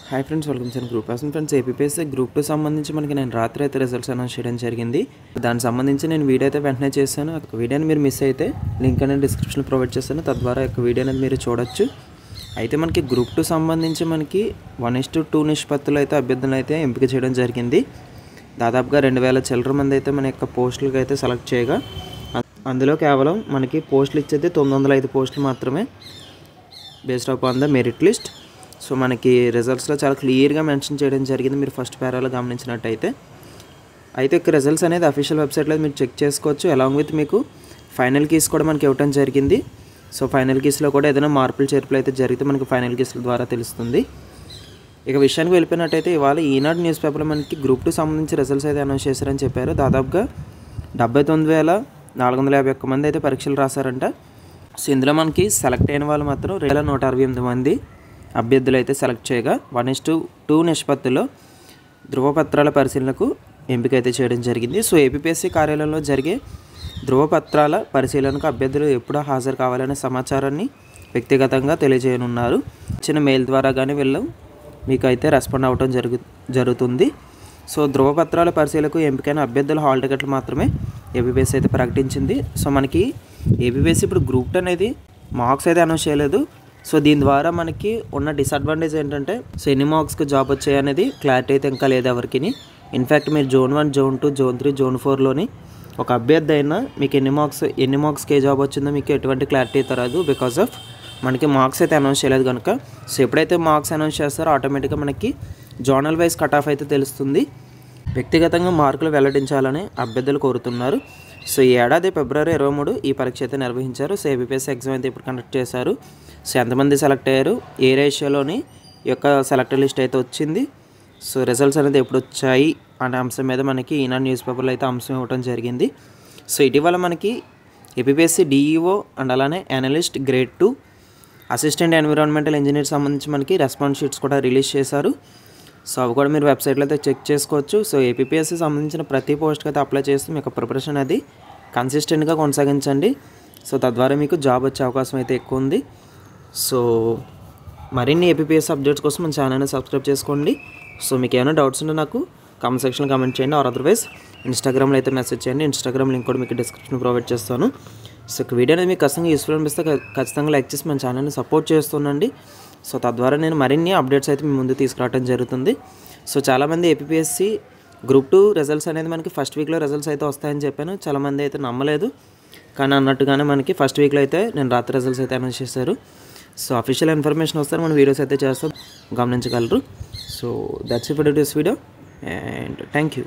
Hi friends, welcome to group person friends. APSC group 2 సంబంధించి మనకి నేను రాత్రి అయితే రిజల్ట్స్ అనౌన్స్ చేయడం జరిగింది. దానికి సంబంధించి నేను వీడియో అయితే వెంటనే చేశాను. ఒక వీడియోని మీరు మిస్ అయితే లింక్ అనేది డిస్క్రిప్షన్లో ప్రొవైడ్ చేస్తాను. తద్వారా ఒక వీడియో అనేది మీరు చూడొచ్చు. అయితే మనకి గ్రూప్ 2 సంబంధించి మనకి 1:2 నిష్పత్తులు అయితే అభ్యర్థులను అయితే ఎంపిక చేయడం జరిగింది. దాదాపుగా 2000 చిల్లర మంది అయితే మన యొక్క పోస్టులకు అయితే సెలెక్ట్ చేయగా, అందులో కేవలం మనకి పోస్టులు ఇచ్చేది 905 పోస్టులు మాత్రమే based on the merit list. So మనకి రిజల్ట్స్లో చాలా క్లియర్గా మెన్షన్ చేయడం జరిగింది. మీరు ఫస్ట్ పేరాలో గమనించినట్టయితే ఇక రిజల్ట్స్ అనేది అఫీషియల్ వెబ్సైట్లో మీరు చెక్ చేసుకోవచ్చు. అలాంగ్ విత్ మీకు ఫైనల్ కీస్ కూడా మనకి ఇవ్వడం జరిగింది. సో ఫైనల్ కీస్లో కూడా ఏదైనా మార్పులు చేర్పులు అయితే జరిగితే మనకి ఫైనల్ కీస్ల ద్వారా తెలుస్తుంది. ఇక విషయానికి వెళ్ళిపోయినట్టయితే ఇవాళ ఈనాడు న్యూస్ పేపర్లో మనకి గ్రూప్ 2 సంబంధించి రిజల్ట్స్ అయితే అనౌన్స్ చేశారని చెప్పారు. దాదాపుగా 79,451 మంది అయితే పరీక్షలు రాశారంట. సో ఇందులో మనకి సెలెక్ట్ అయిన వాళ్ళు మాత్రం 2,168 మంది అభ్యర్థులు అయితే సెలెక్ట్ చేయగా 1:2 నిష్పత్తిలో ధృవపత్రాల పరిశీలనకు ఎంపిక అయితే చేయడం జరిగింది. సో ఏపీఎస్సీ కార్యాలయంలో జరిగే ధృవపత్రాల పరిశీలనకు అభ్యర్థులు ఎప్పుడు హాజరు కావాలనే సమాచారాన్ని వ్యక్తిగతంగా తెలియజేయనున్నారు. ఇచ్చిన మెయిల్ ద్వారా కానీ వీళ్ళు మీకు అయితే రెస్పాండ్ అవ్వడం జరుగుతుంది. సో ధృవపత్రాల పరిశీలనకు ఎంపికైన అభ్యర్థుల హాల్ టికెట్లు మాత్రమే ఏపీఎస్సీ అయితే ప్రకటించింది. సో మనకి ఏపీఎస్సీ ఇప్పుడు గ్రూప్ 2 అనేది మార్క్స్ అయితే అనౌన్స్ చేయలేదు. సో దీని ద్వారా మనకి ఉన్న డిసడ్వాంటేజ్ ఏంటంటే, సో ఎన్ని మార్క్స్కి జాబ్ వచ్చాయి అనేది క్లారిటీ అయితే ఇంకా లేదు ఎవరికి. ఇన్ఫ్యాక్ట్ మీరు జోన్ 1, జోన్ 2, జోన్ 3, జోన్ 4లోని ఒక అభ్యర్థి అయినా మీకు ఎన్ని మార్క్స్కి ఏ జాబ్ వచ్చిందో మీకు ఎటువంటి క్లారిటీ అయితే రాదు. బికాస్ ఆఫ్ మనకి మార్క్స్ అయితే అనౌన్స్ చేయలేదు కనుక. సో ఎప్పుడైతే మార్క్స్ అనౌన్స్ చేస్తారో ఆటోమేటిక్గా మనకి జోనల్ వైజ్ కట్ ఆఫ్ అయితే తెలుస్తుంది. వ్యక్తిగతంగా మార్కులు వెల్లడించాలని అభ్యర్థులు కోరుతున్నారు. సో ఈ ఏడాది ఫిబ్రవరి 23 ఈ పరీక్ష అయితే నిర్వహించారు. సో ఏపీఎస్సీ ఎగ్జామ్ అయితే ఇప్పుడు కండక్ట్ చేశారు. సో ఎంతమంది సెలెక్ట్ అయ్యారు, ఏ రేషియోలోని ఈ యొక్క సెలెక్టర్ లిస్ట్ అయితే వచ్చింది, సో రిజల్ట్స్ అనేది ఎప్పుడు వచ్చాయి అనే అంశం మీద మనకి ఈనాడు న్యూస్ పేపర్లో అయితే అంశం ఇవ్వడం జరిగింది. సో ఇటీవల మనకి ఏపీఎస్సీ డిఈఓ అండ్ అలానే analyst grade 2 assistant environmental engineer సంబంధించి మనకి రెస్పాన్స్ షీట్స్ కూడా రిలీజ్ చేశారు. సో అవి కూడా మీరు వెబ్సైట్లో అయితే చెక్ చేసుకోవచ్చు. సో ఏపీఎస్సీ సంబంధించిన ప్రతి పోస్ట్కి అయితే అప్లై చేస్తూ మీకు ప్రిపరేషన్ అది కన్సిస్టెంట్గా కొనసాగించండి. సో తద్వారా మీకు జాబ్ వచ్చే అవకాశం అయితే ఎక్కువ ఉంది. సో మరిన్ని ఏపీఎస్సీ అప్డేట్స్ కోసం మన ఛానల్ని సబ్స్క్రైబ్ చేసుకోండి. సో మీకు ఏమైనా డౌట్స్ ఉంటే నాకు కామెంట్ సెక్షన్లో కామెంట్ చేయండి, ఆర్ అదర్వైజ్ ఇన్స్టాగ్రామ్లో అయితే మెసేజ్ చేయండి. ఇన్స్టాగ్రామ్ లింక్ కూడా మీకు డిస్క్రిప్షన్ ప్రొవైడ్ చేస్తాను. సో వీడియో అనేది మీకు ఖచ్చితంగా యూస్ఫుల్ అనిపిస్తే ఖచ్చితంగా లైక్ చేసి మన ఛానల్ని సపోర్ట్ చేస్తుండండి. సో తద్వారా నేను మరిన్ని అప్డేట్స్ అయితే మీ ముందు తీసుకురావడం జరుగుతుంది. సో చాలామంది ఏపీఎస్సీ గ్రూప్ 2 రిజల్ట్స్ అనేది మనకి ఫస్ట్ వీక్లో రిజల్ట్స్ అయితే వస్తాయని చెప్పాను. చాలామంది అయితే నమ్మలేదు, కానీ అన్నట్టుగానే మనకి ఫస్ట్ వీక్లో అయితే నేను రాత్రి రిజల్ట్స్ అయితే అనౌన్స్ చేశారు. సో అఫీషియల్ ఇన్ఫర్మేషన్ వస్తే మనం వీడియోస్ అయితే చేస్తాం, గమనించగలరు. So that's it for this video and thank you.